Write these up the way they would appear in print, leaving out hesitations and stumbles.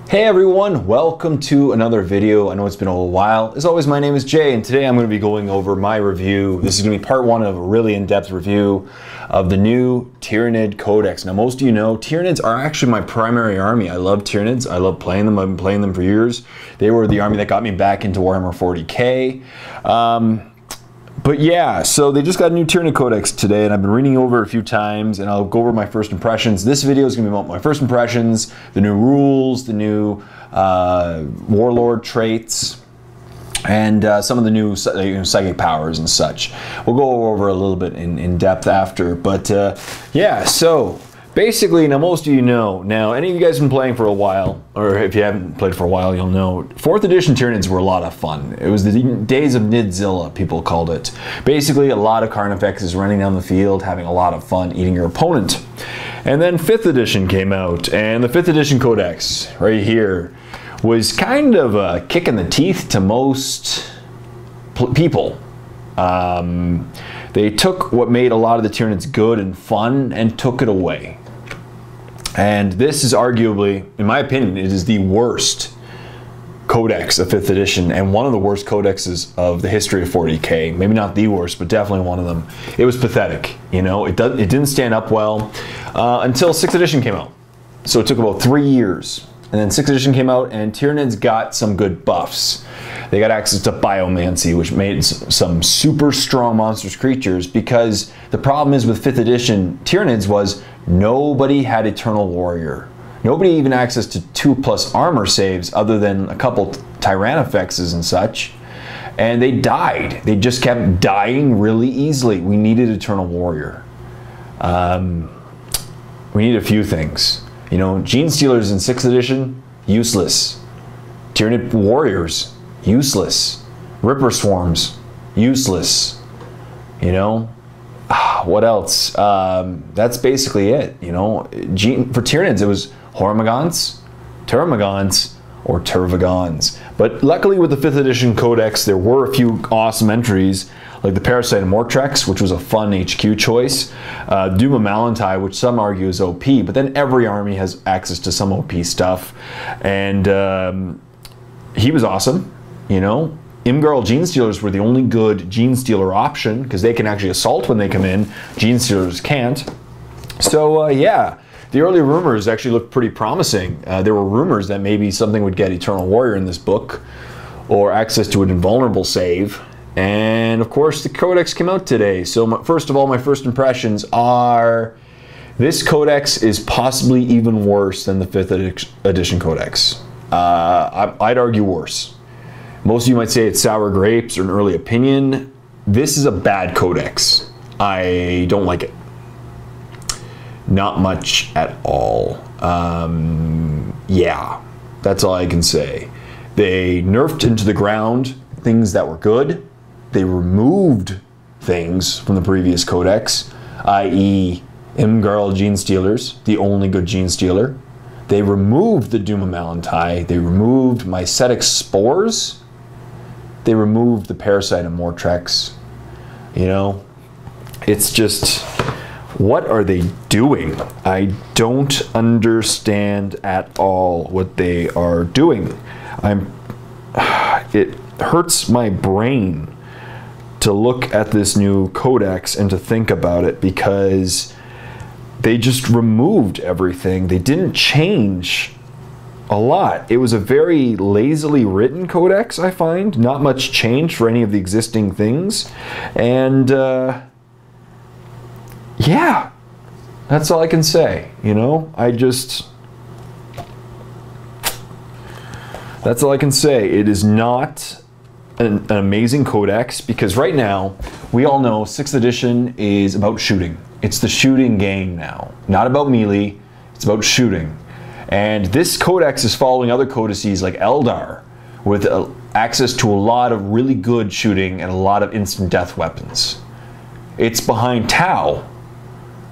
Hey everyone, welcome to another video. I know it's been a little while. As always, my name is Jay, and today I'm going to be going over my review. This is going to be part one of a really in-depth review of the new Tyranid Codex. Now, most of you know, Tyranids are actually my primary army. I love Tyranids. I love playing them. I've been playing them for years. They were the army that got me back into Warhammer 40k. But yeah, so they just got a new Tyranid Codex today, and I've been reading over it a few times, and I'll go over my first impressions. This video is going to be about my first impressions, the new rules, the new Warlord traits, and some of the new psychic powers and such. We'll go over a little bit in depth after, but yeah, so basically, now most of you know, now any of you guys have been playing for a while, or if you haven't played for a while, you'll know, 4th edition Tyranids were a lot of fun. It was the days of Nidzilla, people called it. Basically, a lot of Carnifexes running down the field, having a lot of fun eating your opponent. And then 5th edition came out, and the 5th edition Codex, right here, was kind of a kick in the teeth to most people. They took what made a lot of the Tyranids good and fun and took it away. And this is arguably, in my opinion, it is the worst codex of 5th edition and one of the worst codexes of the history of 40k. Maybe not the worst, but definitely one of them. It was pathetic, you know, it didn't stand up well until 6th edition came out. So it took about 3 years. And then 6th edition came out and Tyranids got some good buffs. They got access to biomancy, which made some super strong monstrous creatures, because the problem is with 5th edition Tyranids was nobody had Eternal Warrior. Nobody even access to 2+ armor saves other than a couple Tyranifexes and such. And they died. They just kept dying really easily. We needed Eternal Warrior. We need a few things. You know, Gene Stealers in 6th edition, useless. Tyranid Warriors, useless. Ripper Swarms, useless. You know, what else? That's basically it. You know, for Tyranids, it was Hormagaunts, Terramagants, or Tervagons. But luckily with the 5th edition Codex, there were a few awesome entries, like the Parasite and Mortrex, which was a fun HQ choice. Duma Malantai, which some argue is OP, but then every army has access to some OP stuff. And he was awesome, you know. Imgarl Gene Stealers were the only good Gene Stealer option, because they can actually assault when they come in. Gene Stealers can't. So yeah, the early rumors actually looked pretty promising. There were rumors that maybe something would get Eternal Warrior in this book, or access to an invulnerable save. And of course the Codex came out today. So first of all, my first impressions are, this Codex is possibly even worse than the 5th edition Codex. I'd argue worse. Most of you might say it's sour grapes or an early opinion. This is a bad Codex. I don't like it. Not much at all. Yeah, that's all I can say. They nerfed into the ground things that were good. They removed things from the previous Codex, i.e. Imgarl Gene Stealers, the only good Gene Stealer. They removed the Duma Malantai. They removed Mycetic Spores. They removed the Parasite and Mortrex. You know, it's just, what are they doing? I don't understand at all what they are doing. It hurts my brain to look at this new Codex and to think about it, because they just removed everything. They didn't change a lot. It was a very lazily written Codex, I find. Not much change for any of the existing things. And yeah, that's all I can say. You know, that's all I can say. It is not an amazing Codex, because right now, we all know 6th edition is about shooting. It's the shooting game now. Not about melee, it's about shooting. And this Codex is following other codices like Eldar, with access to a lot of really good shooting and a lot of instant death weapons. It's behind Tau,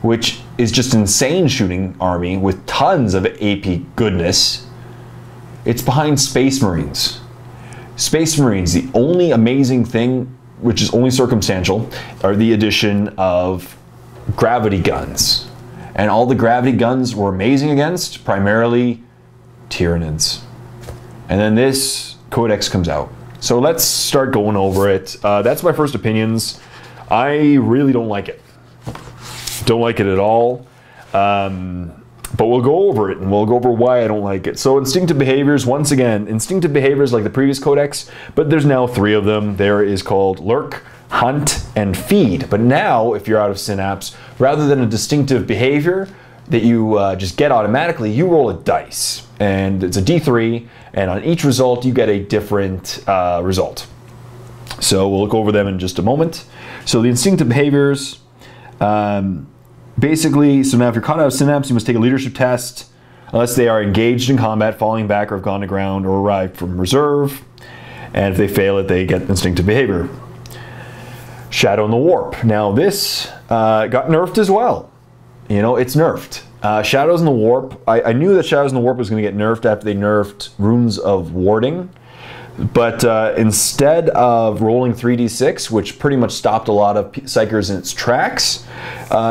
which is just insane shooting army with tons of AP goodness. It's behind Space Marines. Space Marines, the only amazing thing, which is only circumstantial, are the addition of gravity guns. And all the gravity guns were amazing against, primarily Tyranids. And then this codex comes out. So let's start going over it. That's my first opinions. I really don't like it. Don't like it at all. But we'll go over it, and we'll go over why I don't like it. So instinctive behaviors, once again, instinctive behaviors like the previous codex, but there's now 3 of them. There is called lurk, hunt, and feed. But now, if you're out of synapse, rather than a distinctive behavior that you just get automatically, you roll a dice. And it's a D3, and on each result, you get a different result. So we'll look over them in just a moment. So the instinctive behaviors, basically, so now if you're caught out of synapse, you must take a leadership test unless they are engaged in combat, falling back, or have gone to ground, or arrived from reserve. And if they fail it, they get instinctive behavior. Shadow in the Warp. Now this got nerfed as well. You know, it's nerfed. Shadows in the Warp, I knew that Shadows in the Warp was going to get nerfed after they nerfed Runes of Warding. But instead of rolling 3d6, which pretty much stopped a lot of Psykers in its tracks,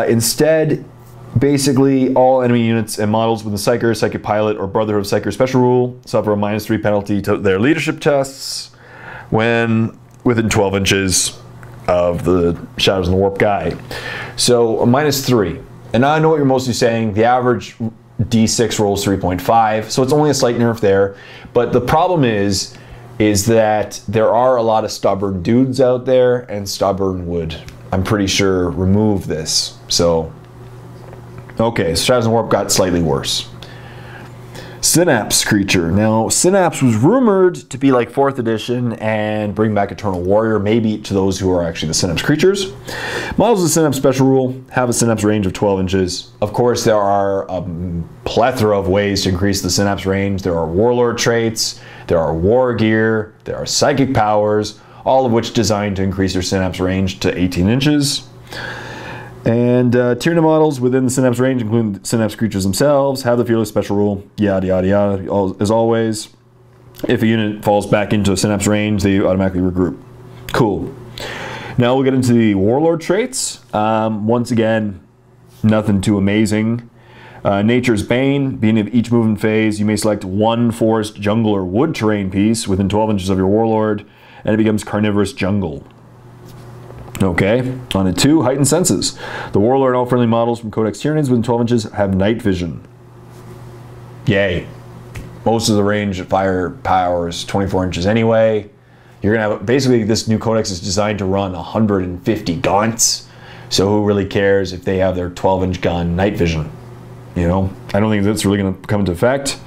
instead, basically all enemy units and models with the Psyker, Psychic Pilot, or Brotherhood of Psyker special rule suffer a -3 penalty to their leadership tests when within 12 inches of the Shadows in the Warp guy. So a -3. And I know what you're mostly saying. The average D6 rolls 3.5, so it's only a slight nerf there. But the problem is that there are a lot of stubborn dudes out there, and stubborn would, I'm pretty sure, remove this. So, okay, so Shadows in the Warp got slightly worse. Synapse creature. Now, Synapse was rumored to be like 4th edition and bring back Eternal Warrior, maybe to those who are actually the Synapse creatures. Models of Synapse special rule have a Synapse range of 12 inches. Of course, there are a plethora of ways to increase the Synapse range. There are Warlord traits, there are war gear, there are psychic powers, all of which designed to increase your Synapse range to 18 inches. And Tyranid models within the Synapse range, including Synapse creatures themselves, have the Fearless special rule, yada yada yada, as always. If a unit falls back into a Synapse range, they automatically regroup. Cool. Now we'll get into the Warlord traits. Once again, nothing too amazing. Nature's Bane, beginning of each movement phase, you may select one forest, jungle, or wood terrain piece within 12 inches of your Warlord, and it becomes Carnivorous Jungle. Okay, on to 2, heightened senses. The Warlord and all friendly models from Codex Tyranids within 12 inches have night vision. Yay. Most of the range of fire power is 24 inches anyway. You're gonna have, basically this new Codex is designed to run 150 gaunts. So who really cares if they have their 12-inch gun night vision? You know, I don't think that's really going to come into effect.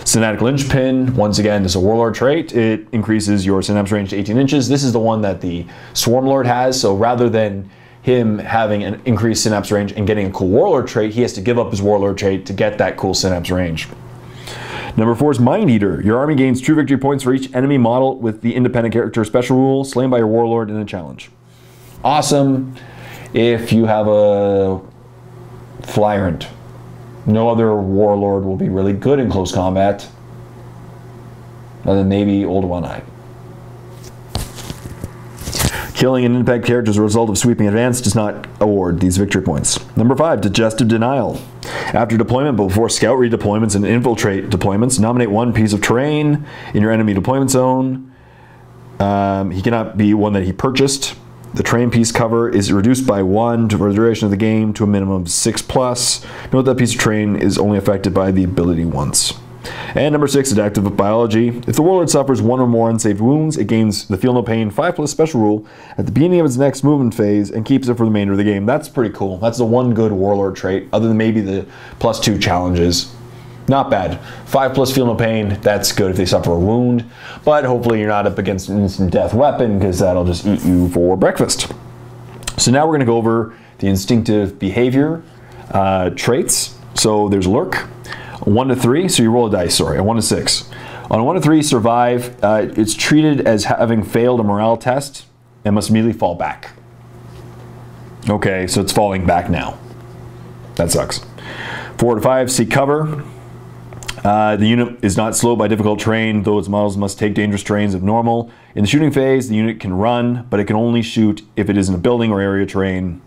Synaptic Linchpin, once again, this is a Warlord trait. It increases your Synapse range to 18 inches. This is the one that the Swarmlord has, so rather than him having an increased Synapse range and getting a cool Warlord trait, he has to give up his Warlord trait to get that cool Synapse range. Number 4 is Mind Eater. Your army gains true victory points for each enemy model with the independent character special rule, slain by your Warlord in a challenge. Awesome if you have a Flyrant. No other Warlord will be really good in close combat, other than maybe Old One-Eye. Killing an independent character as a result of sweeping advance does not award these victory points. Number 5, Digestive Denial. After deployment, but before scout redeployments and infiltrate deployments, nominate one piece of terrain in your enemy deployment zone. He cannot be one that he purchased. The terrain piece cover is reduced by 1 for the duration of the game to a minimum of 6+. Note that piece of terrain is only affected by the ability once. And number 6, Adaptive Biology. If the Warlord suffers 1 or more unsaved wounds, it gains the Feel No Pain 5+ special rule at the beginning of its next movement phase and keeps it for the remainder of the game. That's pretty cool. That's the one good Warlord trait, other than maybe the +2 challenges. Not bad. 5+ Feel No Pain, that's good if they suffer a wound, but hopefully you're not up against an instant death weapon because that'll just eat you for breakfast. So now we're going to go over the instinctive behavior traits. So there's Lurk, 1 to 3, so you roll a dice, sorry, a 1 to 6. On a 1 to 3, survive, it's treated as having failed a morale test and must immediately fall back. Okay, so it's falling back now. That sucks. 4 to 5, seek cover. The unit is not slowed by difficult terrain, though its models must take dangerous terrains if normal. In the shooting phase, the unit can run, but it can only shoot if it is in a building or area terrain.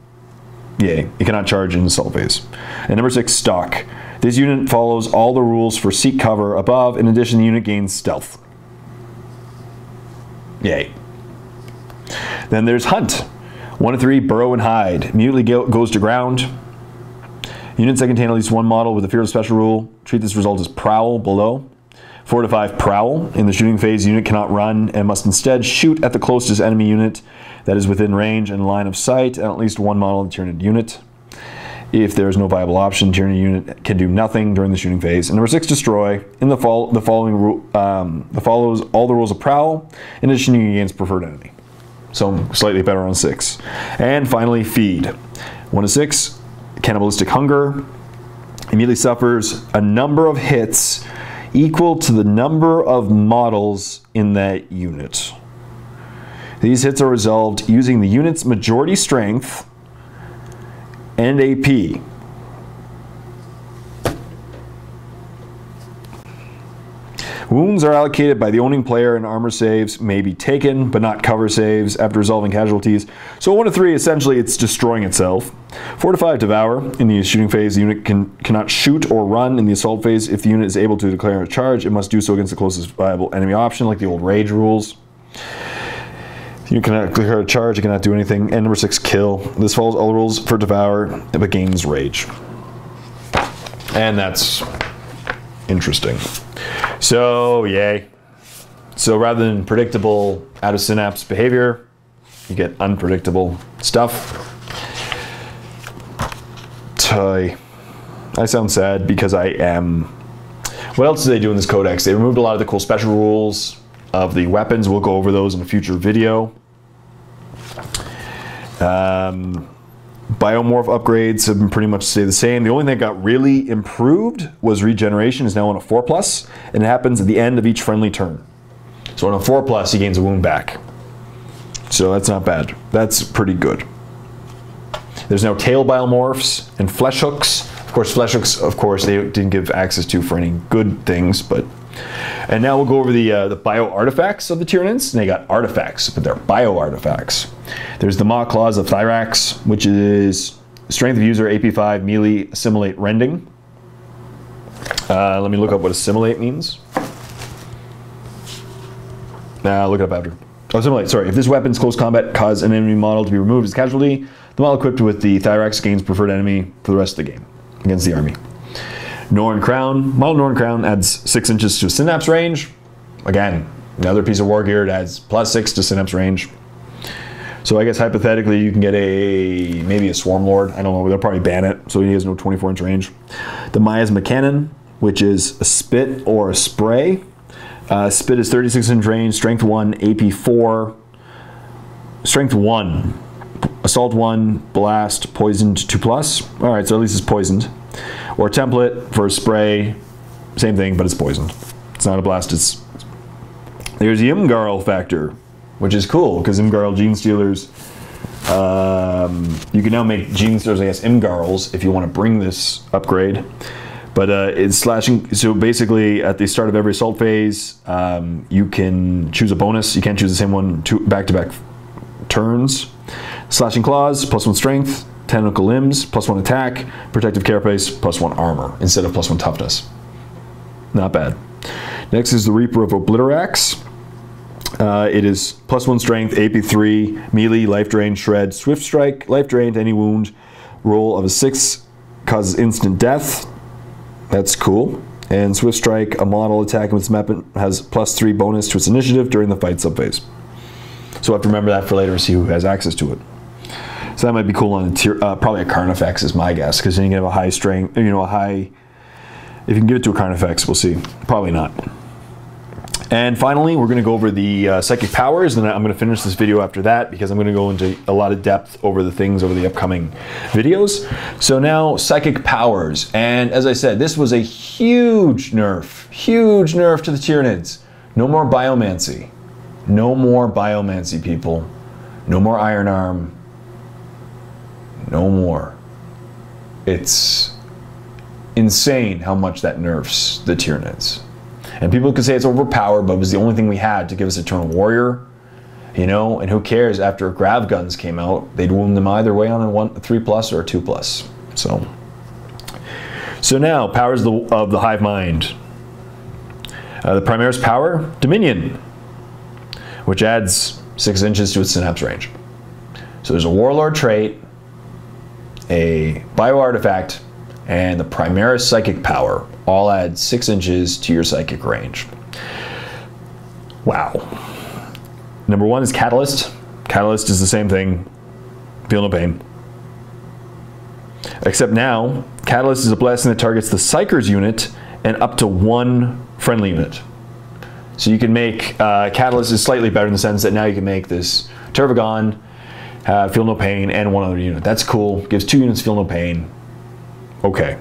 Yay. It cannot charge in assault phase. And number 6, stock. This unit follows all the rules for seek cover above. In addition, the unit gains stealth. Yay. Then there's hunt. 1 to 3, burrow and hide. Immediately goes to ground. Units that contain at least one model with a fearless special rule, treat this result as prowl below. 4 to 5, prowl. In the shooting phase, the unit cannot run and must instead shoot at the closest enemy unit that is within range and line of sight, and at least one model of the Tyranid unit. If there is no viable option, the Tyranid unit can do nothing during the shooting phase. And number 6, destroy. In the following rule, follows all the rules of prowl, in addition against preferred enemy. So slightly better on 6. And finally, feed. 1 to 6, cannibalistic hunger. Immediately suffers a number of hits equal to the number of models in that unit. These hits are resolved using the unit's majority strength and AP. Wounds are allocated by the owning player, and armor saves may be taken, but not cover saves after resolving casualties. So 1 to 3, essentially it's destroying itself. 4 to 5, devour. In the shooting phase, the unit cannot shoot or run. In the assault phase, if the unit is able to declare a charge, it must do so against the closest viable enemy option, like the old rage rules. You cannot declare a charge, it cannot do anything. And number 6, kill. This follows all the rules for devour, but gains rage. And that's interesting. So, yay. So rather than predictable out of synapse behavior, you get unpredictable stuff. I sound sad because I am. What else do they do in this codex? They removed a lot of the cool special rules of the weapons. We'll go over those in a future video. Biomorph upgrades have been pretty much stay the same. The only thing that got really improved was regeneration is now on a 4+, and it happens at the end of each friendly turn. So on a 4+, he gains a wound back. So that's not bad. That's pretty good. There's now tail biomorphs and flesh hooks. Of course, flesh hooks, of course, they didn't give access to for any good things, but... And now we'll go over the bio artifacts of the Tyranids. And they got artifacts, but they're bio artifacts. There's the Maw Claws of Thyrax, which is strength of user, AP 5, melee, assimilate, rending. Let me look up what assimilate means. Look it up after. Oh, assimilate, sorry. If this weapon's close combat cause an enemy model to be removed as casualty, the model equipped with the Thyrax gains preferred enemy for the rest of the game against the army. Norn Crown. Model Norn Crown adds 6 inches to synapse range. Again, another piece of war gear that adds +6 to synapse range. So I guess hypothetically you can get maybe a Swarm Lord. I don't know, they'll probably ban it, so he has no 24-inch range. The Miasma Cannon, which is a spit or a spray. Spit is 36-inch range, strength 1, AP 4, strength 1, assault 1, blast, poisoned 2+. All right, so at least it's poisoned. Or template for a spray, same thing, but it's poisoned. It's not a blast, There's the Imgarl factor, which is cool, because Imgarl Gene Stealers, you can now make Gene Stealers, I guess, Imgarls, if you want to bring this upgrade. But it's slashing, so basically at the start of every assault phase, you can choose a bonus. You can't choose the same one back-to-back turns. Slashing Claws, +1 strength. Tentacle Limbs, +1 attack, protective carapace, +1 armor, instead of +1 toughness. Not bad. Next is the Reaper of Obliterax. It is +1 strength, AP 3, melee, life drain, shred, swift strike, life drain to any wound, roll of a 6, causes instant death. That's cool. And swift strike, a model attacking with its weapon has +3 bonus to its initiative during the fight subphase. So I have to remember that for later to see who has access to it. So that might be cool on a probably a Carnifex is my guess, because then you can have a high strength, if you can give it to a Carnifex, we'll see. Probably not. And finally, we're going to go over the psychic powers, and I'm going to finish this video after that, because I'm going to go into a lot of depth over the things over the upcoming videos. So now, psychic powers. And as I said, this was a huge nerf to the Tyranids. No more biomancy. No more biomancy, people. No more Iron Arm. No more. It's insane how much that nerfs the Tyranids. And people could say it's overpowered, but it was the only thing we had to give us Eternal Warrior You know, and who cares? After grav guns came out, they'd wound them either way on a 3+ or a 2+. So now, powers of the hive mind. The Primaris power, Dominion, which adds 6 inches to its synapse range. So there's a Warlord trait, a bio artifact, and the Primaris psychic power all add 6 inches to your psychic range. Wow. Number 1 is Catalyst. Catalyst is the same thing, feel no pain. Except now, Catalyst is a blessing that targets the Psyker's unit and up to 1 friendly unit. So you can make, Catalyst is slightly better in the sense that now you can make this Tervagon, feel no pain, and 1 other unit. That's cool, gives 2 units feel no pain. Okay.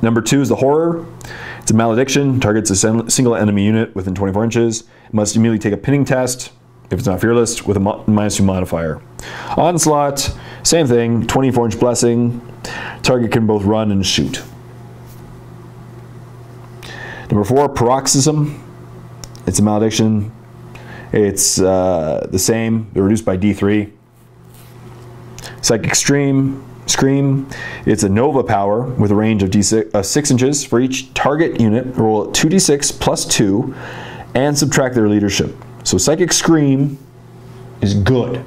Number 2 is the Horror. It's a malediction, targets a single enemy unit within 24 inches. It must immediately take a pinning test, if it's not fearless, with a -2 modifier. Onslaught, same thing, 24-inch blessing. Target can both run and shoot. Number 4, Paroxysm. It's a malediction. It's the same, they're reduced by D3. Psychic Scream. It's a Nova power with a range of 6 inches. For each target unit, roll 2d6 plus 2 and subtract their leadership. So Psychic Scream is good.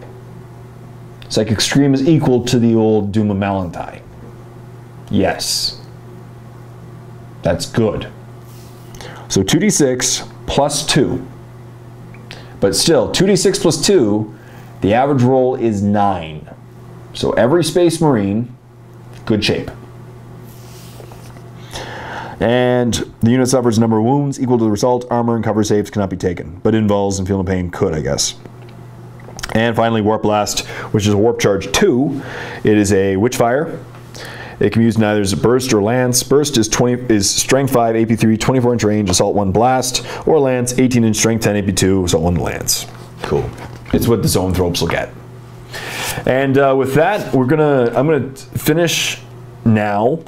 Psychic Scream is equal to the old Doom of Malantai. Yes. That's good. So 2d6 plus 2. But still, 2d6 plus 2, the average roll is 9. So every Space Marine, good shape. And the unit suffers a number of wounds equal to the result. Armor and cover saves cannot be taken, but involves and feel no pain could, I guess. And finally, Warp Blast, which is a Warp Charge 2. It is a Witchfire. It can be used neither as a burst or lance. Burst is strength 5, AP 3, 24-inch range, assault 1 blast, or lance 18-inch strength 10, AP 2, assault 1 lance. Cool. It's what the Zone Thropes will get. And with that, I'm gonna finish now.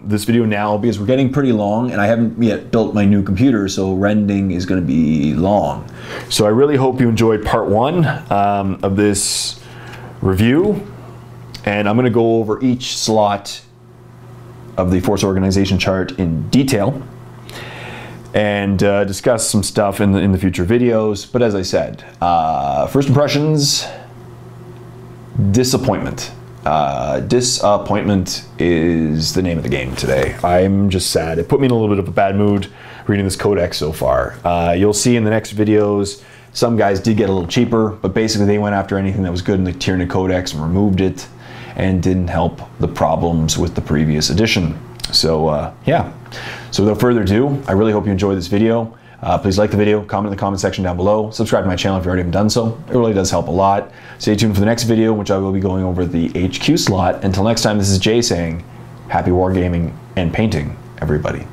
This video now, because we're getting pretty long and I haven't yet built my new computer, so rending is going to be long. So I really hope you enjoyed part 1 of this review, and I'm going to go over each slot of the Force Organization chart in detail and discuss some stuff in the future videos. But as I said, first impressions, disappointment. Disappointment is the name of the game today. I'm just sad. It put me in a little bit of a bad mood reading this codex so far. You'll see in the next videos, some guys did get a little cheaper, but basically they went after anything that was good in the Tyranid Codex and removed it and didn't help the problems with the previous edition. So yeah. So without further ado, I really hope you enjoyed this video. Please like the video, comment in the comment section down below, subscribe to my channel if you already haven't done so. It really does help a lot. Stay tuned for the next video, in which I will be going over the HQ slot. Until next time, this is Jay saying, happy wargaming and painting, everybody.